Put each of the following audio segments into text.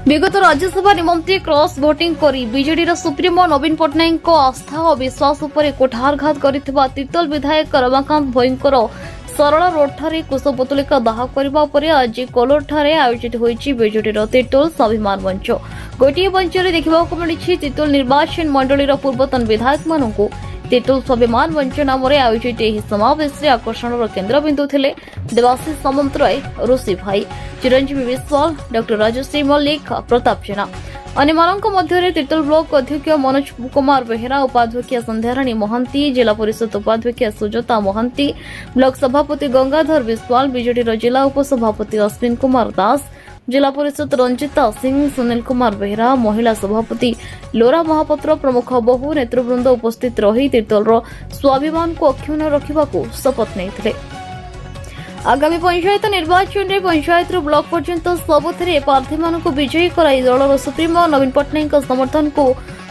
विगत Rajya Sabha निमंत्रे cross voting करी BJD supremo नवीन पट्टनायक आस्था और विश्वास उपर कुठारघात करथिबा तिर्तोल विधायक रमाकांत भोईंकर सरल रोडठारे कुशपुतलिका दाह करने पर आज कोलोरठारे आयोजित होईछि बीजेडी तिर्तोल स्वाभिमान मंच। गोटे मंच में देखा मिली तिर्तोल निर्वाचन मंडलीर पूर्वतन विधायक मानू तिर्तोल स्वाभिमान मंच नाम आयोजित यह समावेश आकर्षण केन्द्रबिंदु थे देवाशीष सामंतराय, ऋषि भाई, चिरंजीवी विश्वाल, डॉक्टर राजश्री मल्लिक, प्रताप जेना अन्य मध्य तिर्तोल ब्लॉक अध्यक्ष मनोज कुमार बेहेरा, उपाध्यक्ष संध्याराणी महांती, जिला परिषद उपाध्यक्ष सुजाता महांती, ब्लॉक सभापति गंगाधर विश्वाल, बीजेडी जिला उपसभापति अश्विन कुमार दास, जिला परिषद रंजिता सिंह, सुनील कुमार बेहेरा, महिला सभापति लोरा महापात्र प्रमुख बहु नेतृवृंद उपस्थित रही तिर्तोल स्वाभिमान को अक्षुण्ण रखा शपथ नहीं। आगामी पंचायत निर्वाचन में पंचायत ब्लॉक पर्यंत सबुथे प्रार्थी मानक विजयी कराई दलर सुप्रीमो नवीन पट्टनायक समर्थन को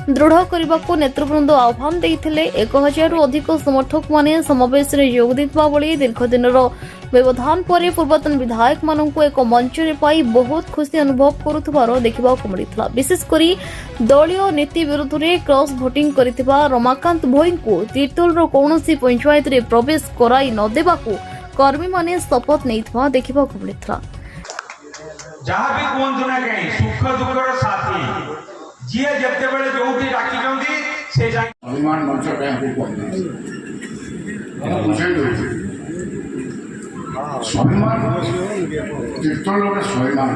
दृढ़ करने को नेतृवृंद आह्वान देते 1000 रु अधिक समर्थक माने समावेश में जोग देता बेले दीर्घ दिन व्यवधान पर पूर्वतन विधायक मानक एक मंच में पाई बहुत खुशी अनुभव करुवार देखा मिलता। विशेषकर दलीय नीति विरुद्ध में क्रॉस भोटिंग करथिबा रमाकांत भोई को तिर्तोल कौन पंचायत में प्रवेश कराई नदेवा कर्मी माने शपथ नहीं देखा मिलता। जहाँ भी कहतु ना कहीं सुख दुखर साथी जी जिते बड़े जो भी डाकी से अभिमान मंच स्वाभिमान तिर्तोल गोटे स्वाभिमान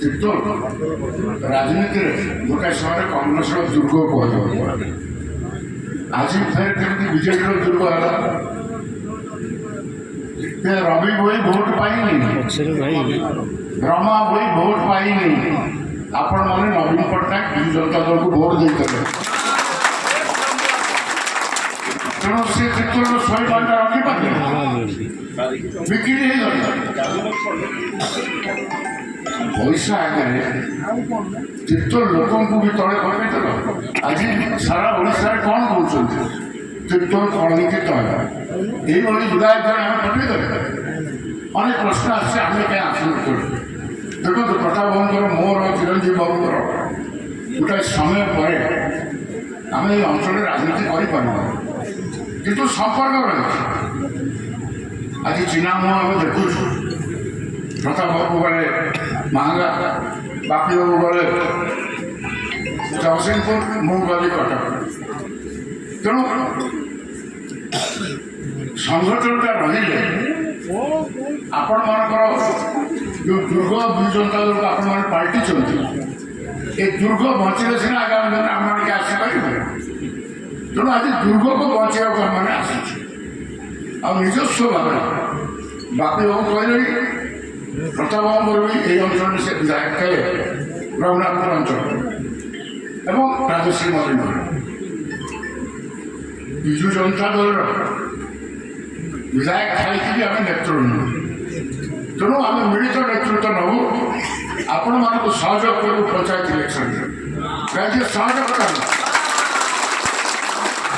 तिर्तोल राजनीति गोटे समय कांग्रेस दुर्ग कह आज फिर कमी बीजेडी दुर्ग है रवि भोई भोट पाई रमा भोई भोट पाई आपण मैंने नवीन पट्टनायक विजु जनता दल को भोट देते तेणु सी तिर्तोल स्वाभिमान रखिपारे बिक्री पैसा आगे तिर्तोल लोक भी तले पकड़ आज सारा ओडिशा कौन कौन तिर्तोल कौन की तले ये विधायक जन आम पठेदेवे अनेक प्रश्न आम क्या आसन कर देखो प्रताप बाबूर मोर चिरंजीवी बाबूर गोटे समय पर आम अंचल राजनीति कर संपर्क रही आज चिन्ह मुह देखु प्रताप बाबू गले महंगा बापी बाबू गले जगतसिंहपुर मु गली कटक तेणु संगठनटा रही आपण मानकर जो दुर्ग विजु जनता दल को आपण मैंने पार्टी चलते ये दुर्ग बचले सीना आगामी दिन आम मैंने आसपारे तेणु आज दुर्ग को बचाया को आम आस निजस्व भाव बापी बाबू कहले प्रताप बाबू भी यही अंचल से विधायक थे रघुनाथपुर अंचल एवं राजश्री मल्लिक विजु जनता दल विधायक खाई आम नेतृत्व तेणु आम मिलित नेतृत्व नबू आपण मानक सहयोग करूँ पंचायत इलेक्शन राज्य सहयोग कर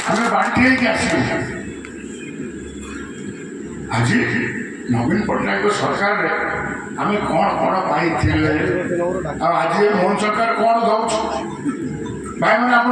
आम बांटी आस आज नवीन पट्टनायक सरकार आम कौन कौन पाई आज मोहन सरकार कौन दौर भाई मैंने आप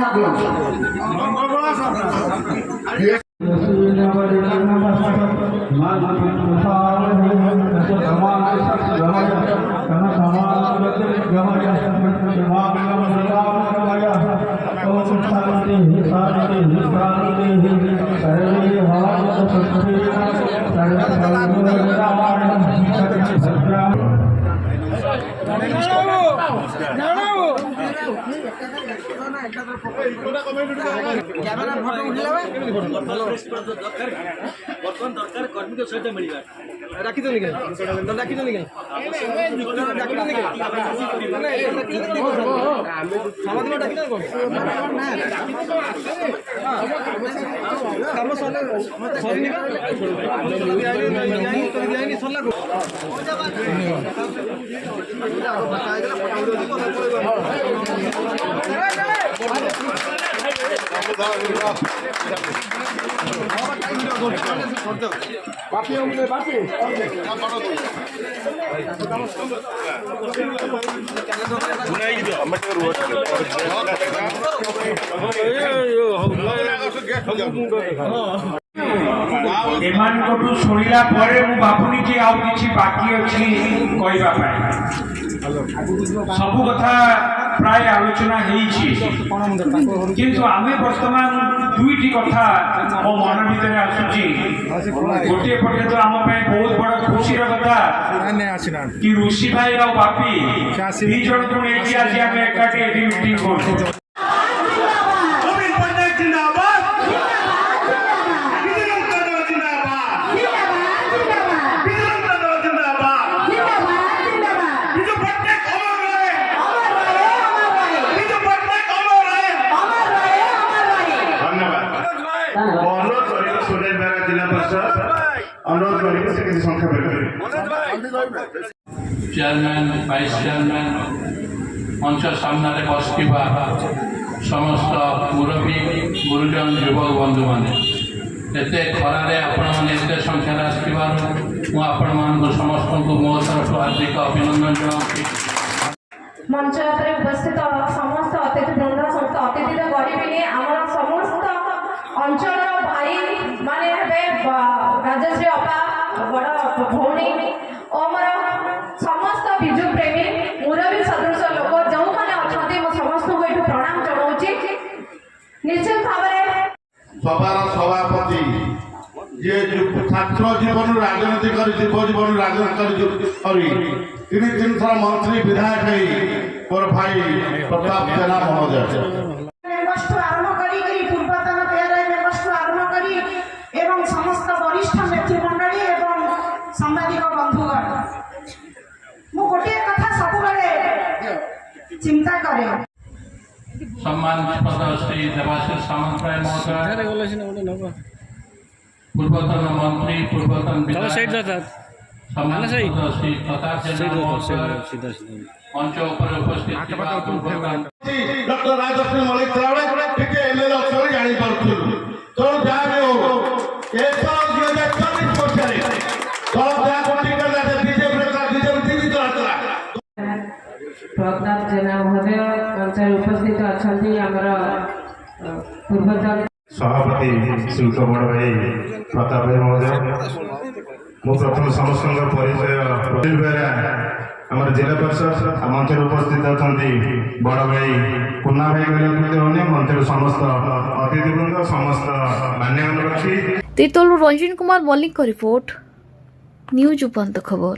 कैमरा फोटो उठिला बर्तमान दरकार कर्मी के सहित मिलवा राखी देनी के राखी देनी के समाधि डाकी दे काम सरले सरला को ଏମାନଙ୍କଠୁ ଶୁଣିଲା ପରେ ମୁଁ ଭାବୁନି ଯେ ଆଉ କିଛି ବାକି ଅଛି କହିବା ପାଇଁ। ସବୁ କଥା ପ୍ରାୟ ଆଲୋଚନା ହେଇଛି, କିନ୍ତୁ ଆମେ ବର୍ତ୍ତମାନ ଦୁଇଟି କଥା ମୋ ମନ ଭିତରେ ଆସୁଛି। ଗୋଟିଏ ପଟେ ତ ଆମ ପାଇଁ ବହୁତ ବଡ଼ ଖୁସିର କଥା କି ଋଷି ଭାଇ ଆଉ ବାପି ଦି ଜଣଙ୍କୁ ନେଇକି ଆଜି ଆମେ ଏକାଠି ଏଠି ମିଟିଂ କରୁଛୁ। अनुरोध करेंगे से किसी संख्या में चेयरमैन वाइस चेयरमैन मंच सामने बसवा समस्त मुरबी गुरुजन युवक बंधु मैंने एत खरारे आपण मैंने एत संख्यार समस्त को मो तरफ हार्दिक अभिनंदन जनाऊँगी। मंच उपस्थित समस्त अतिथि वृंद समस्त अतिथि तो गरीबी आम समस्त अंचल भाई माने राजश्री अपा बड़ भौणी और मोर समस्त बिजु प्रेमी मुरबी सदृश लोक जो मैंने अच्छा समस्त को ये प्रणाम जनाऊँगी। निश्चित भाव सभार सभापति जे छात्र जीवन राजनीति कर युव जीवन राजनीति कर तीन थर मंत्री विधायक मोर भाई प्रताप जेना महोदय आरंभ करी पूर्वतन पेआरआई मेंबर्स आरंभ करी एवं समस्त वरिष्ठ नेतृमंडली एवं सांबादिक बंधुगण मु गोटे कथा सब चिंता करे सम्मानित श्री देवाशीष सामंतराय महोदय पूर्वतन मंत्री पूर्वतन विधायक सम्मानित श्री प्रताप जेना महोदय मंच पर उपस्थित डॉक्टर राजश्री मलिक थे टे एमएलए अच्छे जापारू तेणु जहाँ भी हो प्रताप जेना महोदय मंच उपस्थित अच्छा पूर्वतन सभापति शुल्क बड़ भाई प्रताप भाई महोदय मु प्रथम समस्त परिचय आम जिला परिषद मंच उपस्थित अच्छा बड़ भाई पुना भाई कहने मंच समस्त अतिथिवृंद समस्त मान्यवर रखी तीतलରୁ रंजन कुमार मल्लिक रिपोर्ट न्यूज उपंत खबर।